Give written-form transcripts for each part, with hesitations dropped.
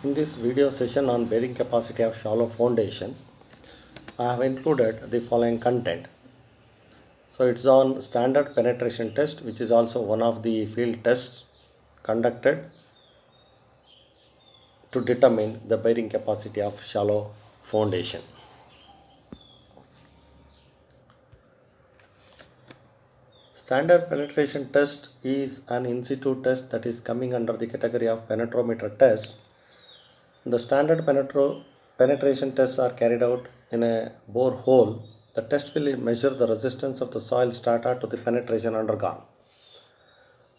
In this video session on bearing capacity of shallow foundation, I have included the following content. So it's on standard penetration test, which is also one of the field tests conducted to determine the bearing capacity of shallow foundation. Standard penetration test is an in situ test that is coming under the category of penetrometer test. The standard penetration tests are carried out in a bore hole. The test will measure the resistance of the soil strata to the penetration undergone.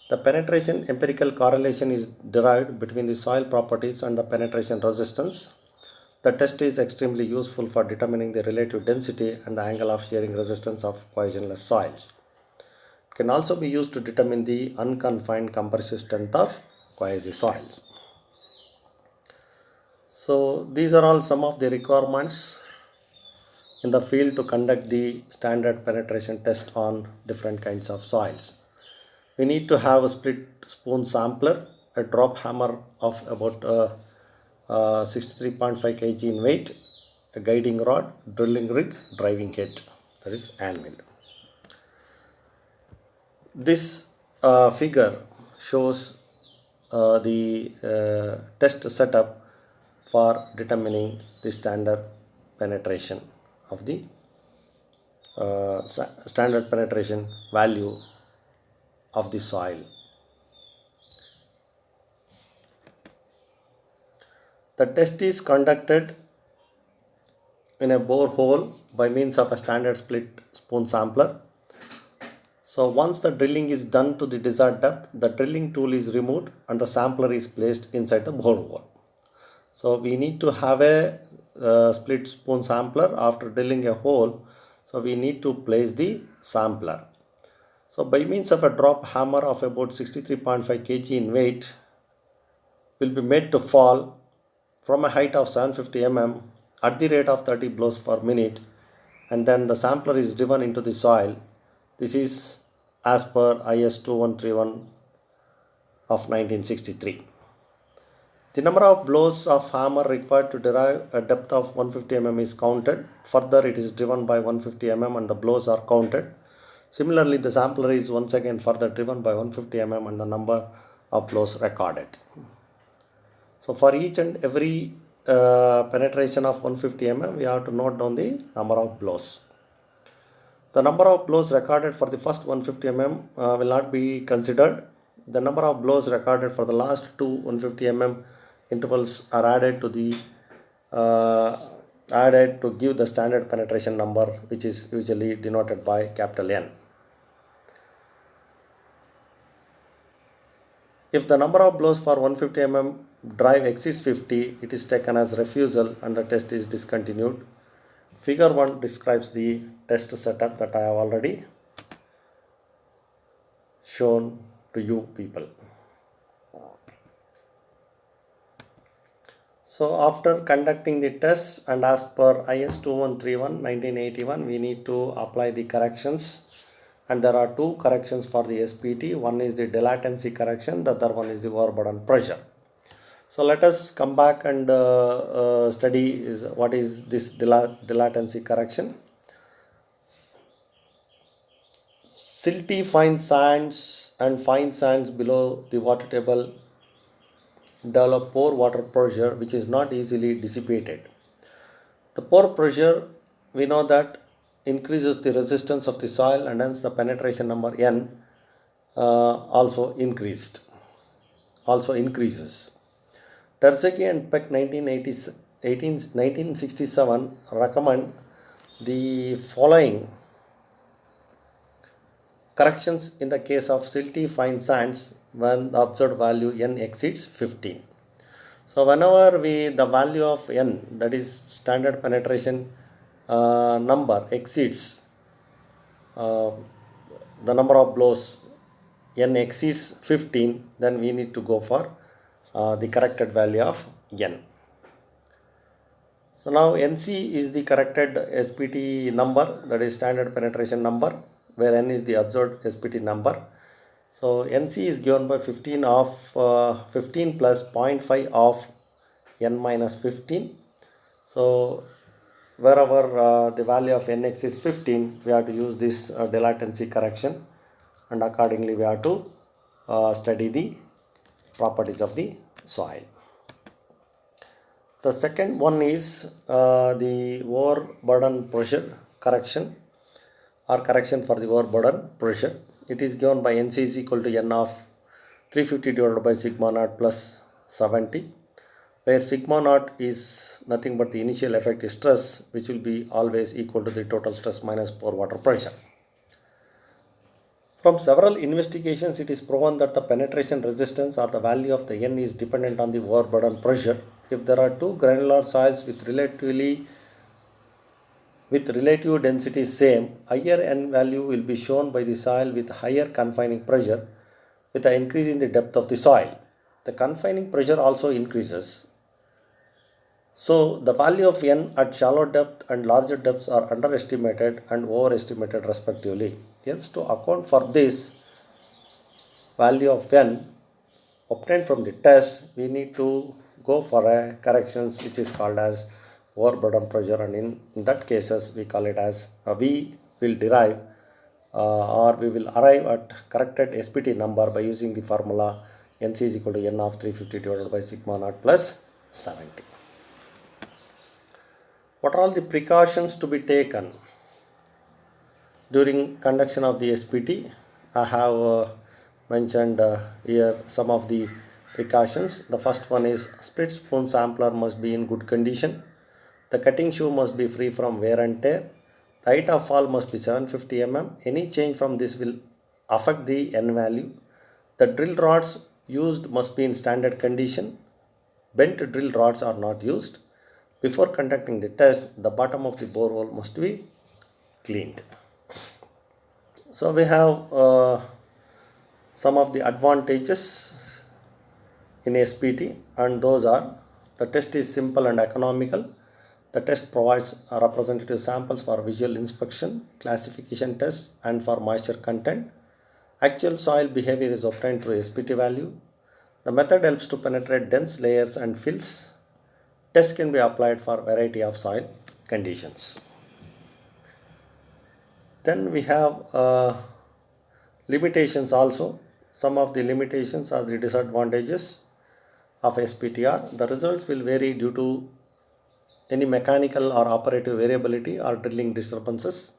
The penetration empirical correlation is derived between the soil properties and the penetration resistance. The test is extremely useful for determining the relative density and the angle of shearing resistance of cohesionless soils. It can also be used to determine the unconfined compressive strength of cohesive soils. So these are all some of the requirements in the field to conduct the standard penetration test on different kinds of soils. We need to have a split spoon sampler, a drop hammer of about 63.5 kg in weight, a guiding rod, drilling rig, driving head, that is anvil. This figure shows the test setup for determining the standard penetration of the standard penetration value of the soil. The test is conducted in a bore hole by means of a standard split spoon sampler. So once the drilling is done to the desired depth, the drilling tool is removed and the sampler is placed inside the bore hole. So we need to have a split spoon sampler after drilling a hole. So we need to place the sampler. So by means of a drop hammer of about 63.5 kg in weight will be made to fall from a height of 750 mm at the rate of 30 blows per minute, and then the sampler is driven into the soil. This is as per IS 2131 of 1963. The number of blows of hammer required to derive a depth of 150 mm is counted. Further, it is driven by 150 mm and the blows are counted. Similarly, the sampler is once again further driven by 150 mm and the number of blows recorded. So for each and every penetration of 150 mm, we have to note down the number of blows. The number of blows recorded for the first 150 mm will not be considered. The number of blows recorded for the last two 150 mm intervals are added to give the standard penetration number, which is usually denoted by capital N. If the number of blows for 150 mm drive exceeds 50, it is taken as refusal and the test is discontinued. Figure 1 describes the test setup that I have already shown to you people. So after conducting the tests and as per IS 2131 1981, we need to apply the corrections, and there are two corrections for the SPT. One is the dilatancy correction, the other one is the overburden pressure. So let us come back and study what is this dilatancy correction. Silty fine sands and fine sands below the water table develop pore water pressure which is not easily dissipated. The pore pressure, we know that, increases the resistance of the soil and hence the penetration number N also increases. Terzaghi and Peck 1967 recommend the following corrections in the case of silty fine sands when the observed value N exceeds 15. So whenever the value of N, that is standard penetration number, exceeds the number of blows N exceeds 15, then we need to go for the corrected value of N. So now NC is the corrected SPT number, that is standard penetration number, where N is the observed SPT number. So NC is given by 15 plus 0.5 of n minus 15. So wherever the value of n exceeds 15, we have to use this dilatancy correction, and accordingly we have to study the properties of the soil. The second one is the overburden pressure correction, or correction for the overburden pressure. It is given by NC is equal to n of 350 divided by sigma naught plus 70, where sigma naught is nothing but the initial effective stress, which will be always equal to the total stress minus pore water pressure. From several investigations, it is proven that the penetration resistance or the value of the N is dependent on the overburden pressure. If there are two granular soils with relative density same, higher N value will be shown by the soil with higher confining pressure with an increase in the depth of the soil. The confining pressure also increases. So the value of N at shallow depth and larger depths are underestimated and overestimated respectively. Hence, to account for this value of N obtained from the test, we need to go for a corrections which is called as overburden pressure, and in that cases we call it as we will derive or we will arrive at corrected SPT number by using the formula NC is equal to N of 350 divided by sigma naught plus 70. What are all the precautions to be taken during conduction of the SPT? I have mentioned here some of the precautions. The first one is split spoon sampler must be in good condition. The cutting shoe must be free from wear and tear. The height of fall must be 750 mm. Any change from this will affect the N value. The drill rods used must be in standard condition. Bent drill rods are not used. Before conducting the test, the bottom of the borehole must be cleaned. So we have some of the advantages in SPT, and those are: the test is simple and economical. The test provides representative samples for visual inspection, classification tests, and for moisture content. Actual soil behavior is obtained through SPT value. The method helps to penetrate dense layers and fills. Test can be applied for variety of soil conditions. Then we have limitations also. Some of the limitations are the disadvantages of SPTR. The results will vary due to any mechanical or operative variability or drilling disturbances.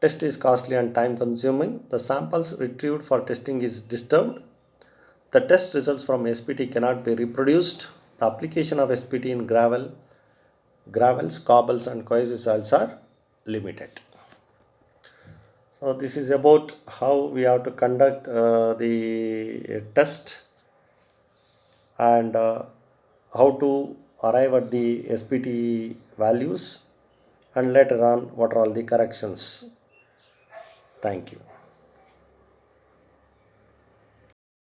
Test is costly and time consuming. The samples retrieved for testing is disturbed. The test results from SPT cannot be reproduced. The application of SPT in gravels, cobbles and coarse soils are limited. So this is about how we have to conduct the test, and how to arrive at the SPT values, and later on what are all the corrections. Thank you.